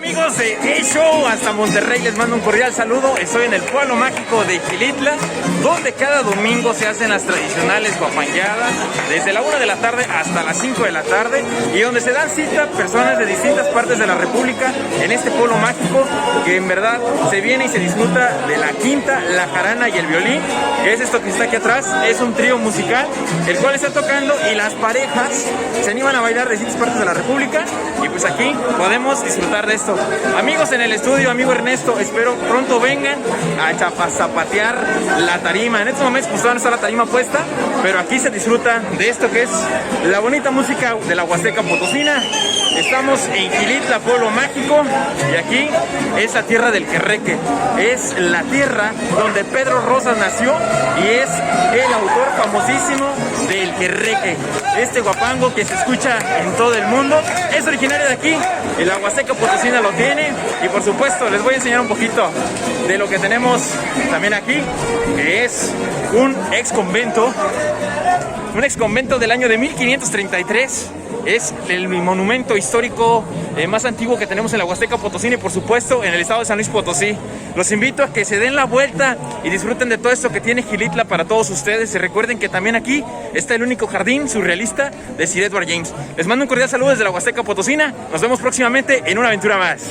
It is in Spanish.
Amigos de E-Show hasta Monterrey, les mando un cordial saludo. Estoy en el pueblo mágico de Xilitla, donde cada domingo se hacen las tradicionales guapangueadas desde la 1 de la tarde hasta las 5 de la tarde, y donde se dan cita personas de distintas partes de la república en este pueblo mágico, que en verdad se viene y se disfruta de la quinta, la jarana y el violín, que es esto que está aquí atrás. Es un trío musical el cual está tocando y las parejas se animan a bailar de distintas partes de la república, y pues aquí podemos disfrutar de esto. Amigos en el estudio, amigo Ernesto, espero pronto vengan a zapatear la tarima. En estos momentos pues no está la tarima puesta, pero aquí se disfruta de esto que es la bonita música de la Huasteca Potosina. Estamos en Xilitla, pueblo mágico, y aquí es la tierra del querreque. Es la tierra donde Pedro Rosas nació y es el autor famosísimo del querreque. Este guapango que se escucha en todo el mundo es originario de aquí, y la Huasteca Potosina lo tiene. Y por supuesto les voy a enseñar un poquito de lo que tenemos también aquí, que es un ex convento del año de 1533. Es el monumento histórico más antiguo que tenemos en la Huasteca Potosina y por supuesto en el estado de San Luis Potosí. Los invito a que se den la vuelta y disfruten de todo esto que tiene Xilitla para todos ustedes. Y recuerden que también aquí está el único jardín surrealista de Sir Edward James. Les mando un cordial saludo desde la Huasteca Potosina. Nos vemos próximamente en una aventura más.